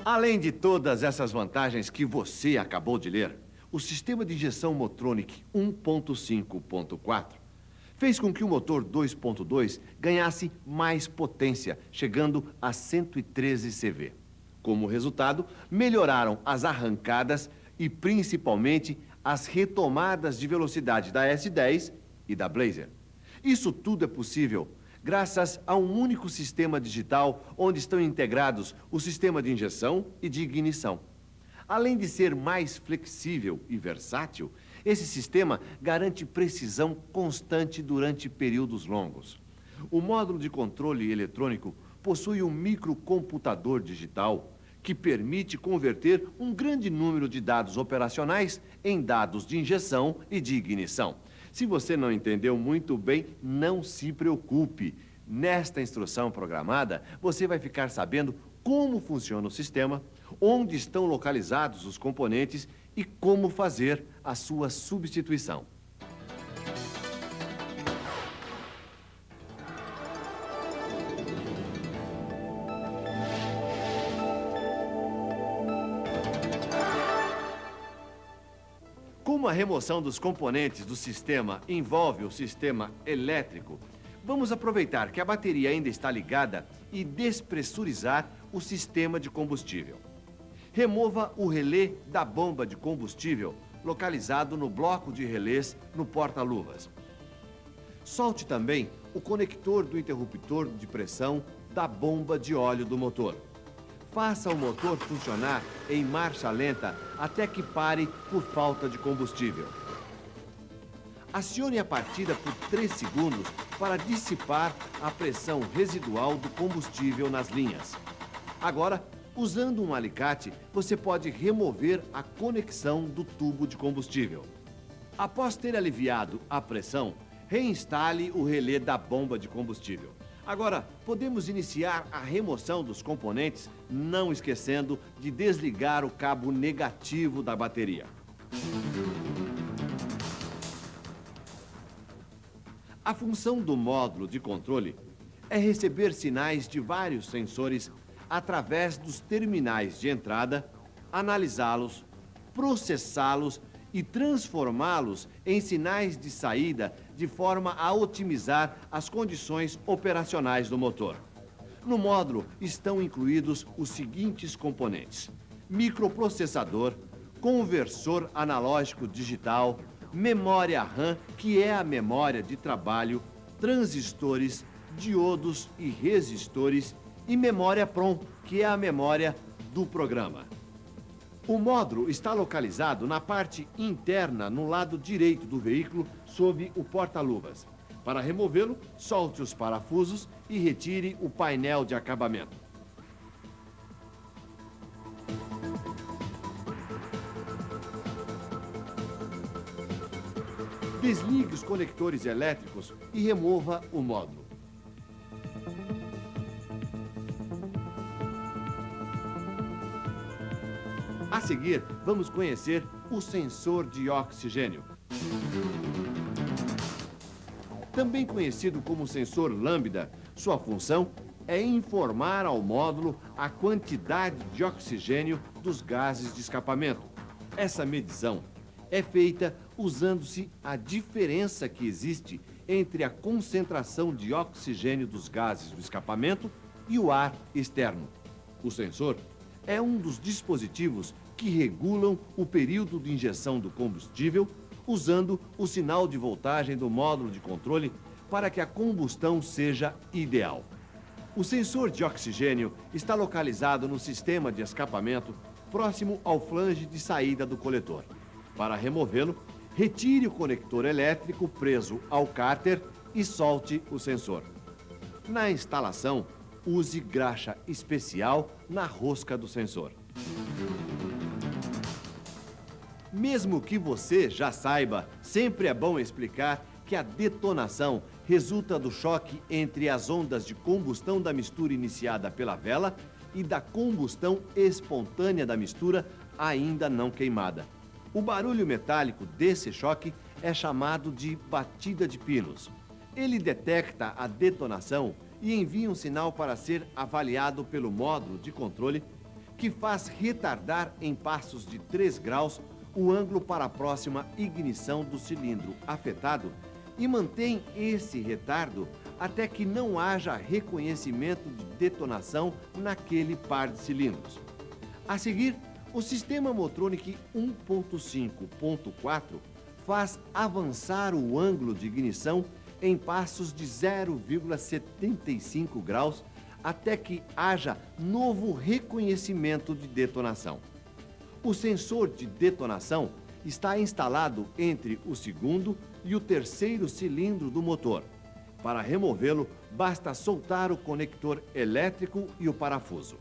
Além de todas essas vantagens que você acabou de ler, o sistema de injeção Motronic 1.5.4 fez com que o motor 2.2 ganhasse mais potência, chegando a 113 CV. Como resultado, melhoraram as arrancadas e, principalmente, as retomadas de velocidade da S10 e da Blazer. Isso tudo é possível graças a um único sistema digital onde estão integrados o sistema de injeção e de ignição. Além de ser mais flexível e versátil, esse sistema garante precisão constante durante períodos longos. O módulo de controle eletrônico possui um microcomputador digital que permite converter um grande número de dados operacionais em dados de injeção e de ignição. Se você não entendeu muito bem, não se preocupe. Nesta instrução programada, você vai ficar sabendo como funciona o sistema, onde estão localizados os componentes e como fazer a sua substituição. Como a remoção dos componentes do sistema envolve o sistema elétrico, vamos aproveitar que a bateria ainda está ligada e despressurizar o sistema de combustível. Remova o relé da bomba de combustível, localizado no bloco de relés no porta-luvas. Solte também o conector do interruptor de pressão da bomba de óleo do motor. Faça o motor funcionar em marcha lenta até que pare por falta de combustível. Acione a partida por 3 segundos para dissipar a pressão residual do combustível nas linhas. Agora, usando um alicate, você pode remover a conexão do tubo de combustível. Após ter aliviado a pressão, reinstale o relé da bomba de combustível. Agora, podemos iniciar a remoção dos componentes, não esquecendo de desligar o cabo negativo da bateria. A função do módulo de controle é receber sinais de vários sensores através dos terminais de entrada, analisá-los, processá-los e transformá-los em sinais de saída de forma a otimizar as condições operacionais do motor. No módulo estão incluídos os seguintes componentes: microprocessador, conversor analógico digital, memória RAM, que é a memória de trabalho, transistores, diodos e resistores e memória PROM, que é a memória do programa. O módulo está localizado na parte interna, no lado direito do veículo, sob o porta-luvas. Para removê-lo, solte os parafusos e retire o painel de acabamento. Desligue os conectores elétricos e remova o módulo. A seguir, vamos conhecer o sensor de oxigênio. Também conhecido como sensor lambda, sua função é informar ao módulo a quantidade de oxigênio dos gases de escapamento. Essa medição é feita usando-se a diferença que existe entre a concentração de oxigênio dos gases do escapamento e o ar externo. O sensor é um dos dispositivos que regulam o período de injeção do combustível usando o sinal de voltagem do módulo de controle para que a combustão seja ideal. O sensor de oxigênio está localizado no sistema de escapamento próximo ao flange de saída do coletor. Para removê-lo, retire o conector elétrico preso ao cárter e solte o sensor. Na instalação, use graxa especial na rosca do sensor. Mesmo que você já saiba, sempre é bom explicar que a detonação resulta do choque entre as ondas de combustão da mistura iniciada pela vela e da combustão espontânea da mistura ainda não queimada. O barulho metálico desse choque é chamado de batida de pinos. Ele detecta a detonação e envia um sinal para ser avaliado pelo módulo de controle, que faz retardar em passos de 3 graus o ângulo para a próxima ignição do cilindro afetado e mantém esse retardo até que não haja reconhecimento de detonação naquele par de cilindros. A seguir, o sistema Motronic 1.5.4 faz avançar o ângulo de ignição em passos de 0,75 graus até que haja novo reconhecimento de detonação. O sensor de detonação está instalado entre o segundo e o terceiro cilindro do motor. Para removê-lo, basta soltar o conector elétrico e o parafuso.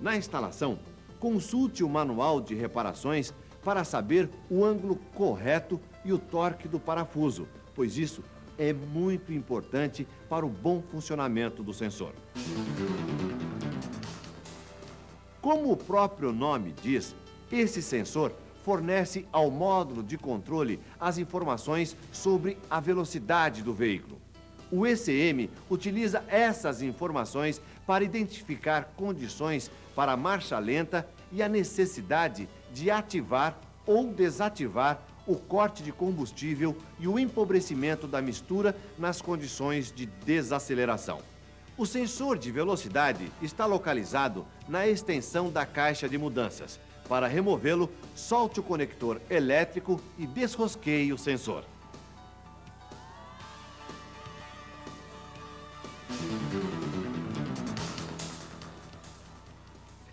Na instalação, consulte o manual de reparações para saber o ângulo correto e o torque do parafuso, pois isso é muito importante para o bom funcionamento do sensor. Como o próprio nome diz, esse sensor fornece ao módulo de controle as informações sobre a velocidade do veículo. O ECM utiliza essas informações para identificar condições para marcha lenta e a necessidade de ativar ou desativar o corte de combustível e o empobrecimento da mistura nas condições de desaceleração. O sensor de velocidade está localizado na extensão da caixa de mudanças. Para removê-lo, solte o conector elétrico e desrosqueie o sensor.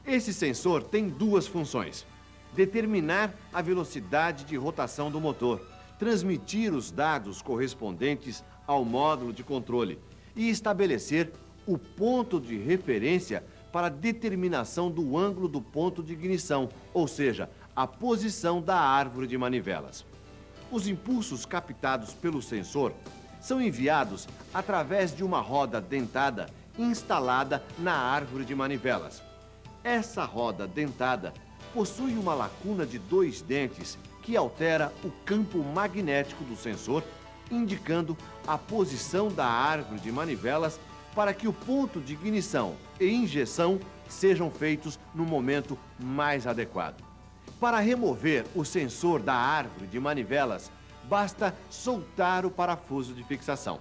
Esse sensor tem duas funções: determinar a velocidade de rotação do motor, transmitir os dados correspondentes ao módulo de controle e estabelecer o ponto de referência para a determinação do ângulo do ponto de ignição, ou seja, a posição da árvore de manivelas. Os impulsos captados pelo sensor são enviados através de uma roda dentada instalada na árvore de manivelas. Essa roda dentada possui uma lacuna de 2 dentes que altera o campo magnético do sensor, indicando a posição da árvore de manivelas para que o ponto de ignição e injeção sejam feitos no momento mais adequado. Para remover o sensor da árvore de manivelas, basta soltar o parafuso de fixação.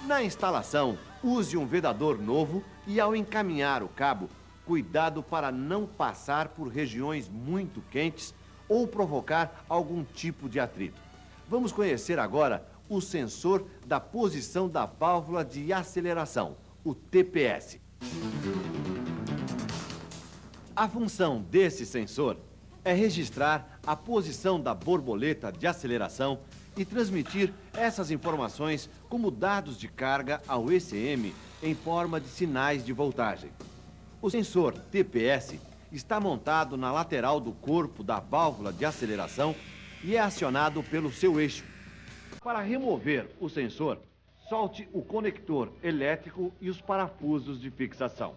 Na instalação, use um vedador novo e, ao encaminhar o cabo, cuidado para não passar por regiões muito quentes ou provocar algum tipo de atrito. Vamos conhecer agora o sensor da posição da válvula de aceleração, o TPS. A função desse sensor é registrar a posição da borboleta de aceleração e transmitir essas informações como dados de carga ao ECM em forma de sinais de voltagem. O sensor TPS está montado na lateral do corpo da válvula de aceleração e é acionado pelo seu eixo. Para remover o sensor, solte o conector elétrico e os parafusos de fixação.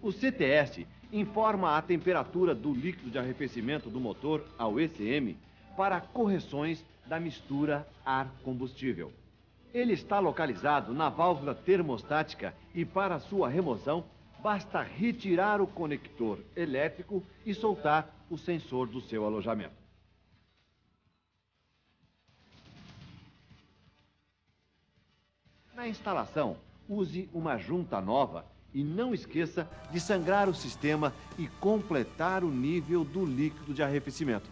O CTS informa a temperatura do líquido de arrefecimento do motor ao ECM para correções da mistura ar-combustível. Ele está localizado na válvula termostática e, para sua remoção, basta retirar o conector elétrico e soltar o sensor do seu alojamento. Na instalação, use uma junta nova e não esqueça de sangrar o sistema e completar o nível do líquido de arrefecimento.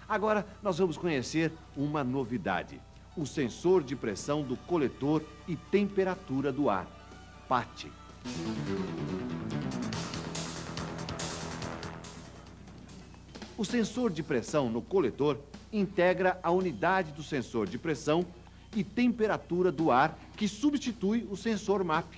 Agora, nós vamos conhecer uma novidade: o sensor de pressão do coletor e temperatura do ar, PAT. O sensor de pressão no coletor integra a unidade do sensor de pressão e temperatura do ar, que substitui o sensor MAP.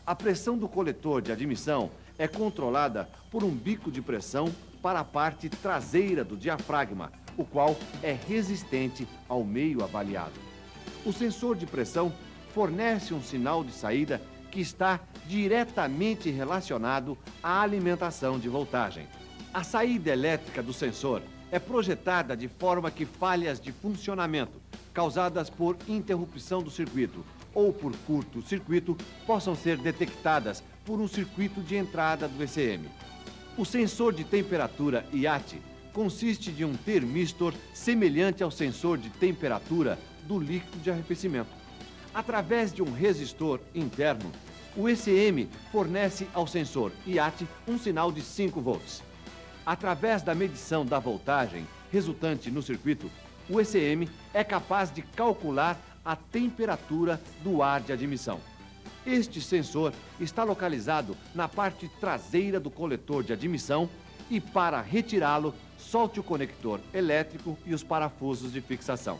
A pressão do coletor de admissão é controlada por um bico de pressão para a parte traseira do diafragma, o qual é resistente ao meio avaliado. O sensor de pressão fornece um sinal de saída que está diretamente relacionado à alimentação de voltagem. A saída elétrica do sensor é projetada de forma que falhas de funcionamento, causadas por interrupção do circuito ou por curto-circuito, possam ser detectadas por um circuito de entrada do ECM. O sensor de temperatura IAT consiste de um termistor semelhante ao sensor de temperatura do líquido de arrefecimento. Através de um resistor interno, o ECM fornece ao sensor IAT um sinal de 5 volts. Através da medição da voltagem resultante no circuito, o ECM é capaz de calcular a temperatura do ar de admissão. Este sensor está localizado na parte traseira do coletor de admissão e, para retirá-lo, solte o conector elétrico e os parafusos de fixação.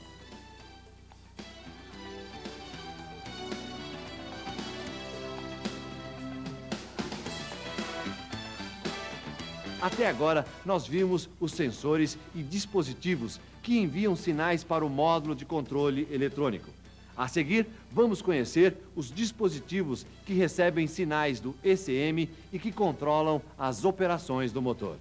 Até agora, nós vimos os sensores e dispositivos que enviam sinais para o módulo de controle eletrônico. A seguir, vamos conhecer os dispositivos que recebem sinais do ECM e que controlam as operações do motor.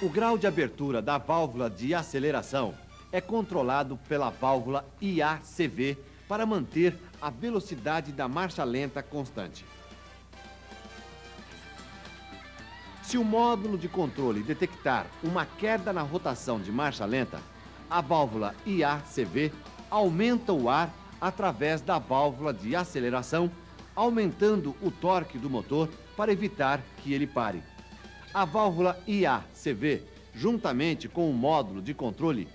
O grau de abertura da válvula de aceleração é controlado pela válvula IACV para manter a velocidade da marcha lenta constante. Se o módulo de controle detectar uma queda na rotação de marcha lenta, a válvula IACV aumenta o ar através da válvula de aceleração, aumentando o torque do motor para evitar que ele pare. A válvula IACV, juntamente com o módulo de controle,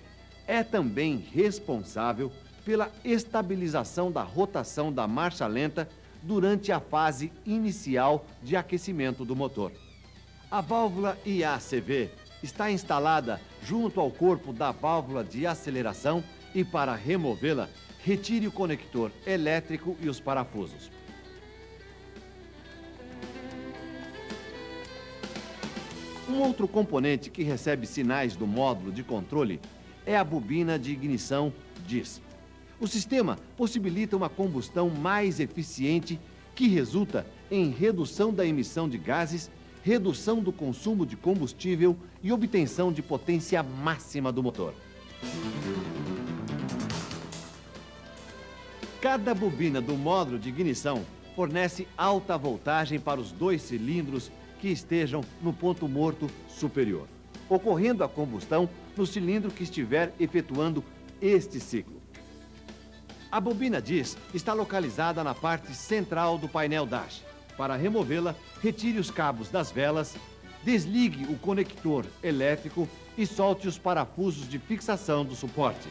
é também responsável pela estabilização da rotação da marcha lenta durante a fase inicial de aquecimento do motor. A válvula IACV está instalada junto ao corpo da válvula de aceleração e, para removê-la, retire o conector elétrico e os parafusos. Um outro componente que recebe sinais do módulo de controle é a bobina de ignição DIS. O sistema possibilita uma combustão mais eficiente que resulta em redução da emissão de gases, redução do consumo de combustível e obtenção de potência máxima do motor. Cada bobina do módulo de ignição fornece alta voltagem para os 2 cilindros que estejam no ponto morto superior, ocorrendo a combustão no cilindro que estiver efetuando este ciclo. A bobina DIS está localizada na parte central do painel dash. Para removê-la, retire os cabos das velas, desligue o conector elétrico e solte os parafusos de fixação do suporte.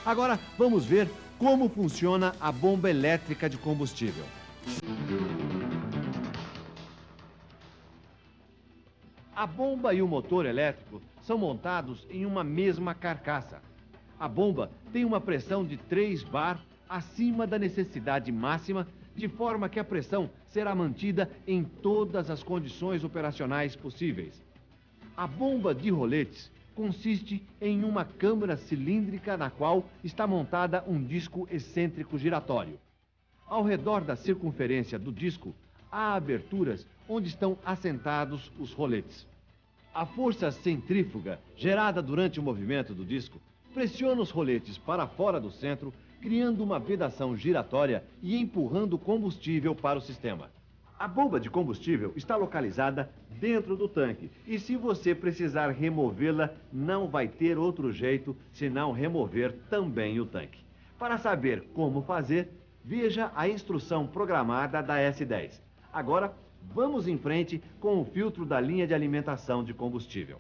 Agora, vamos ver como funciona a bomba elétrica de combustível. A bomba e o motor elétrico são montados em uma mesma carcaça. A bomba tem uma pressão de 3 bar acima da necessidade máxima, de forma que a pressão será mantida em todas as condições operacionais possíveis. A bomba de roletes consiste em uma câmara cilíndrica na qual está montada um disco excêntrico giratório. Ao redor da circunferência do disco, há aberturas onde estão assentados os roletes. A força centrífuga, gerada durante o movimento do disco, pressiona os roletes para fora do centro, criando uma vedação giratória e empurrando combustível para o sistema. A bomba de combustível está localizada dentro do tanque e, se você precisar removê-la, não vai ter outro jeito senão remover também o tanque. Para saber como fazer, veja a instrução programada da S10. Agora, vamos em frente com o filtro da linha de alimentação de combustível.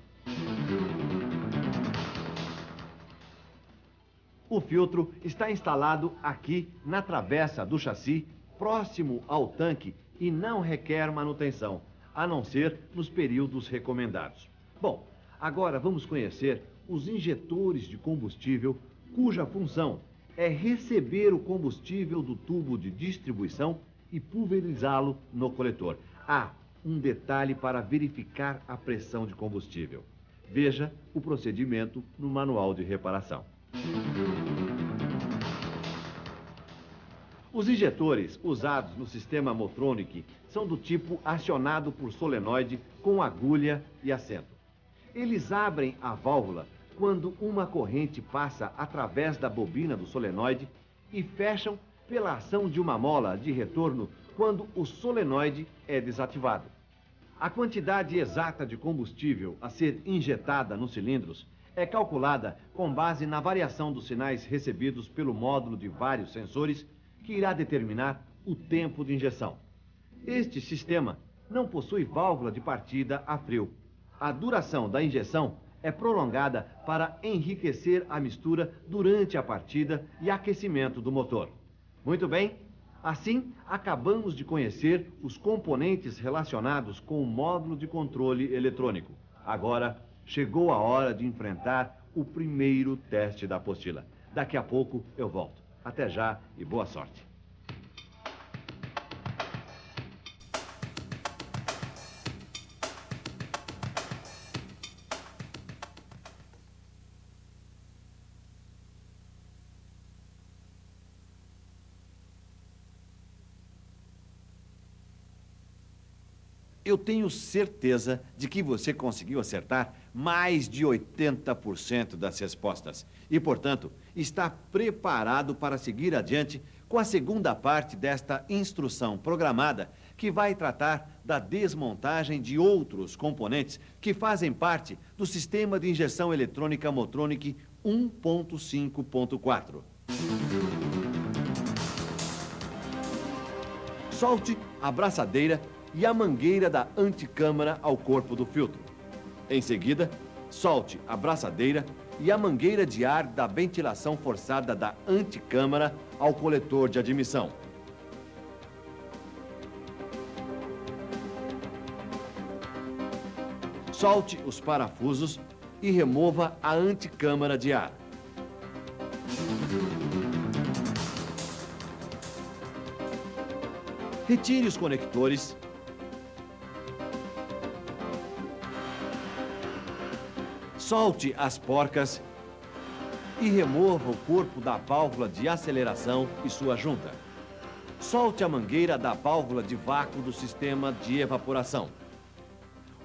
O filtro está instalado aqui na travessa do chassi, próximo ao tanque, e não requer manutenção, a não ser nos períodos recomendados. Bom, agora vamos conhecer os injetores de combustível, cuja função é receber o combustível do tubo de distribuição e pulverizá-lo no coletor. Há um detalhe para verificar a pressão de combustível. Veja o procedimento no manual de reparação. Os injetores usados no sistema Motronic são do tipo acionado por solenoide com agulha e assento. Eles abrem a válvula quando uma corrente passa através da bobina do solenoide e fecham pela ação de uma mola de retorno quando o solenoide é desativado. A quantidade exata de combustível a ser injetada nos cilindros é calculada com base na variação dos sinais recebidos pelo módulo de vários sensores, que irá determinar o tempo de injeção. Este sistema não possui válvula de partida a frio. A duração da injeção é prolongada para enriquecer a mistura durante a partida e aquecimento do motor. Muito bem, assim acabamos de conhecer os componentes relacionados com o módulo de controle eletrônico. Agora chegou a hora de enfrentar o primeiro teste da apostila. Daqui a pouco eu volto. Até já e boa sorte. Eu tenho certeza de que você conseguiu acertar mais de 80% das respostas e, portanto, está preparado para seguir adiante com a segunda parte desta instrução programada, que vai tratar da desmontagem de outros componentes que fazem parte do sistema de injeção eletrônica Motronic 1.5.4. Solte a braçadeira e a mangueira da anticâmara ao corpo do filtro. Em seguida, solte a braçadeira e a mangueira de ar da ventilação forçada da anticâmara ao coletor de admissão. Solte os parafusos e remova a anticâmara de ar. Retire os conectores. Solte as porcas e remova o corpo da válvula de aceleração e sua junta. Solte a mangueira da válvula de vácuo do sistema de evaporação.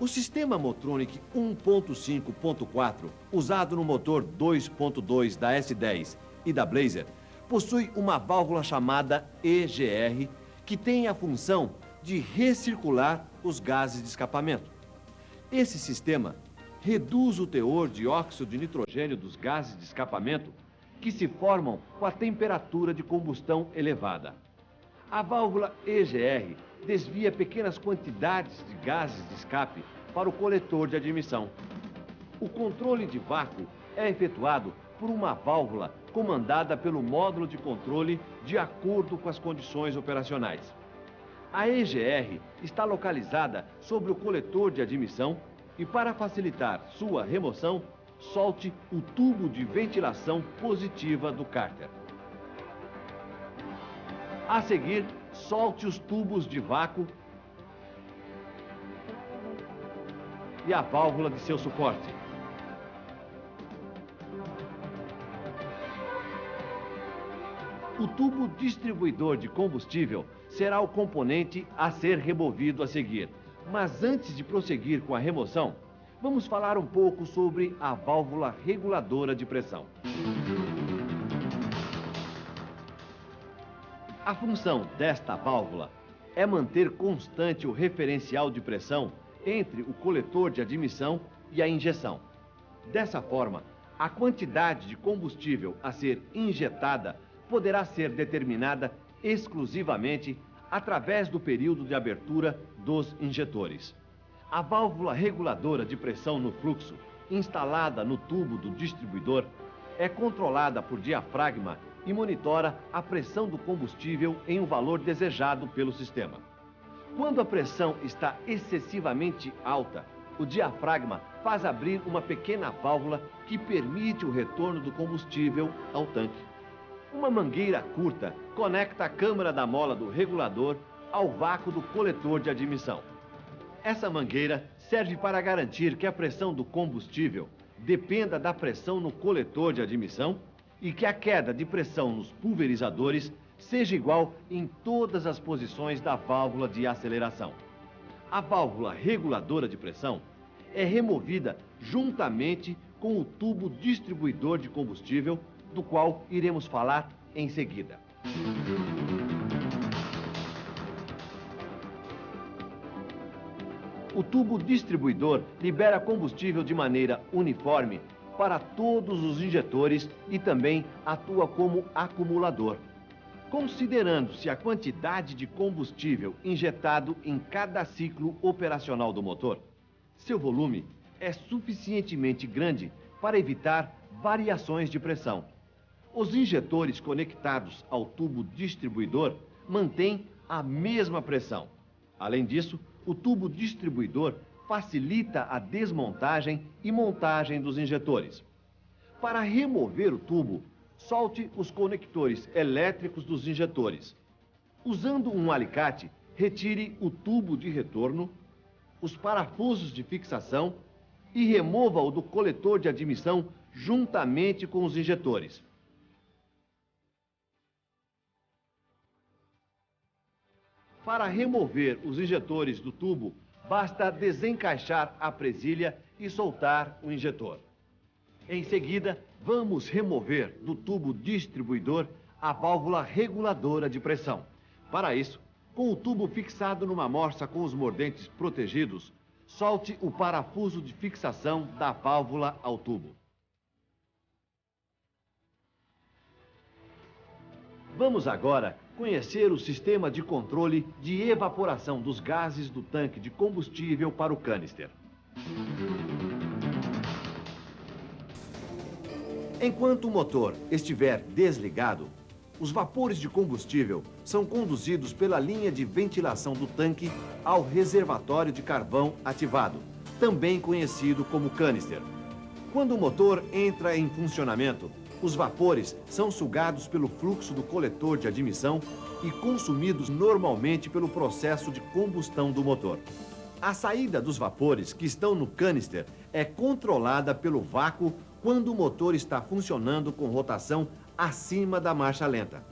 O sistema Motronic 1.5.4, usado no motor 2.2 da S10 e da Blazer, possui uma válvula chamada EGR, que tem a função de recircular os gases de escapamento. Esse sistema reduz o teor de óxido de nitrogênio dos gases de escapamento que se formam com a temperatura de combustão elevada. A válvula EGR desvia pequenas quantidades de gases de escape para o coletor de admissão. O controle de vácuo é efetuado por uma válvula comandada pelo módulo de controle de acordo com as condições operacionais. A EGR está localizada sobre o coletor de admissão e, para facilitar sua remoção, solte o tubo de ventilação positiva do cárter. A seguir, solte os tubos de vácuo e a válvula de seu suporte. O tubo distribuidor de combustível será o componente a ser removido a seguir. Mas antes de prosseguir com a remoção, vamos falar um pouco sobre a válvula reguladora de pressão. A função desta válvula é manter constante o referencial de pressão entre o coletor de admissão e a injeção. Dessa forma, a quantidade de combustível a ser injetada poderá ser determinada exclusivamente através do período de abertura dos injetores. A válvula reguladora de pressão no fluxo, instalada no tubo do distribuidor, é controlada por diafragma e monitora a pressão do combustível em um valor desejado pelo sistema. Quando a pressão está excessivamente alta, o diafragma faz abrir uma pequena válvula que permite o retorno do combustível ao tanque. Uma mangueira curta conecta a câmara da mola do regulador ao vácuo do coletor de admissão. Essa mangueira serve para garantir que a pressão do combustível dependa da pressão no coletor de admissão e que a queda de pressão nos pulverizadores seja igual em todas as posições da válvula de aceleração. A válvula reguladora de pressão é removida juntamente com o tubo distribuidor de combustível, do qual iremos falar em seguida. O tubo distribuidor libera combustível de maneira uniforme para todos os injetores e também atua como acumulador. Considerando-se a quantidade de combustível injetado em cada ciclo operacional do motor, seu volume é suficientemente grande para evitar variações de pressão. Os injetores conectados ao tubo distribuidor mantêm a mesma pressão. Além disso, o tubo distribuidor facilita a desmontagem e montagem dos injetores. Para remover o tubo, solte os conectores elétricos dos injetores. Usando um alicate, retire o tubo de retorno, os parafusos de fixação e remova-o do coletor de admissão juntamente com os injetores. Para remover os injetores do tubo, basta desencaixar a presilha e soltar o injetor. Em seguida, vamos remover do tubo distribuidor a válvula reguladora de pressão. Para isso, com o tubo fixado numa morsa com os mordentes protegidos, solte o parafuso de fixação da válvula ao tubo. Vamos agora conhecer o sistema de controle de evaporação dos gases do tanque de combustível para o canister. Enquanto o motor estiver desligado, os vapores de combustível são conduzidos pela linha de ventilação do tanque ao reservatório de carvão ativado, também conhecido como canister. Quando o motor entra em funcionamento, os vapores são sugados pelo fluxo do coletor de admissão e consumidos normalmente pelo processo de combustão do motor. A saída dos vapores que estão no canister é controlada pelo vácuo quando o motor está funcionando com rotação acima da marcha lenta.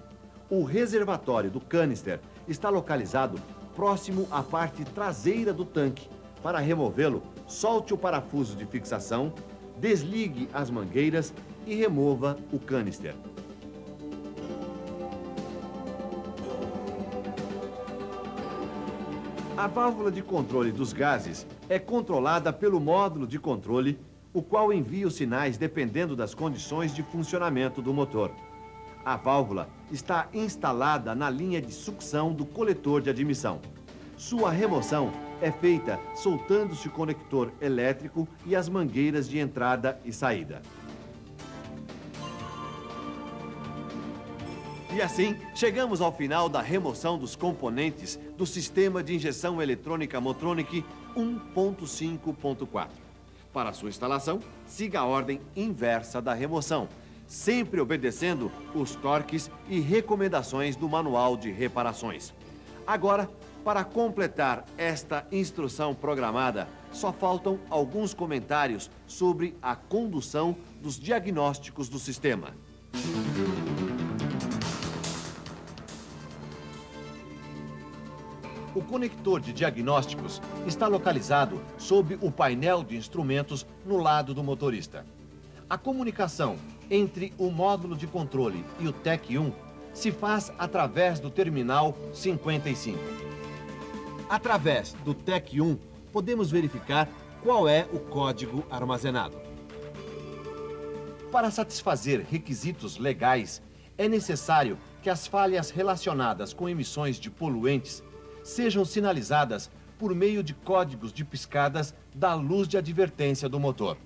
O reservatório do canister está localizado próximo à parte traseira do tanque. Para removê-lo, solte o parafuso de fixação, desligue as mangueiras e remova o canister. A válvula de controle dos gases é controlada pelo módulo de controle, o qual envia os sinais dependendo das condições de funcionamento do motor. A válvula está instalada na linha de sucção do coletor de admissão. Sua remoção é feita soltando-se o conector elétrico e as mangueiras de entrada e saída. E assim, chegamos ao final da remoção dos componentes do sistema de injeção eletrônica Motronic 1.5.4. Para sua instalação, siga a ordem inversa da remoção, sempre obedecendo os torques e recomendações do manual de reparações. Agora, para completar esta instrução programada, só faltam alguns comentários sobre a condução dos diagnósticos do sistema. O conector de diagnósticos está localizado sob o painel de instrumentos no lado do motorista. A comunicação entre o módulo de controle e o TEC1 se faz através do terminal 55. Através do TEC1, podemos verificar qual é o código armazenado. Para satisfazer requisitos legais, é necessário que as falhas relacionadas com emissões de poluentes sejam sinalizadas por meio de códigos de piscadas da luz de advertência do motor.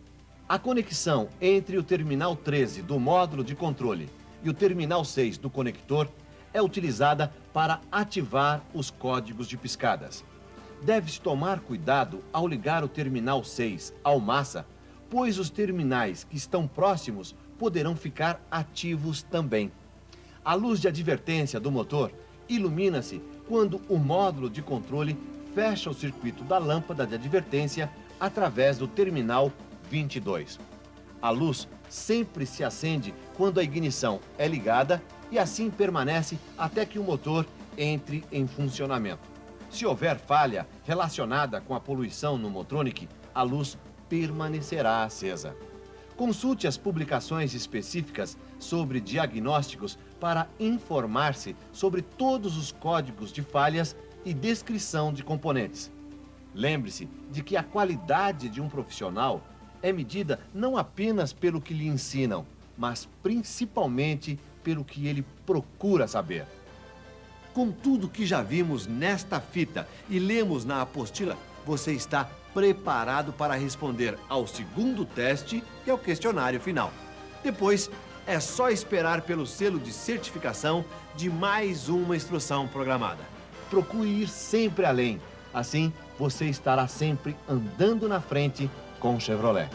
A conexão entre o terminal 13 do módulo de controle e o terminal 6 do conector é utilizada para ativar os códigos de piscadas. Deve-se tomar cuidado ao ligar o terminal 6 ao massa, pois os terminais que estão próximos poderão ficar ativos também. A luz de advertência do motor ilumina-se quando o módulo de controle fecha o circuito da lâmpada de advertência através do terminal 22. A luz sempre se acende quando a ignição é ligada e assim permanece até que o motor entre em funcionamento. Se houver falha relacionada com a poluição no Motronic, a luz permanecerá acesa. Consulte as publicações específicas sobre diagnósticos para informar-se sobre todos os códigos de falhas e descrição de componentes. Lembre-se de que a qualidade de um profissional é medida não apenas pelo que lhe ensinam, mas principalmente pelo que ele procura saber. Com tudo que já vimos nesta fita e lemos na apostila, você está preparado para responder ao segundo teste e ao questionário final. Depois, é só esperar pelo selo de certificação de mais uma instrução programada. Procure ir sempre além. Assim, você estará sempre andando na frente com o Chevrolet.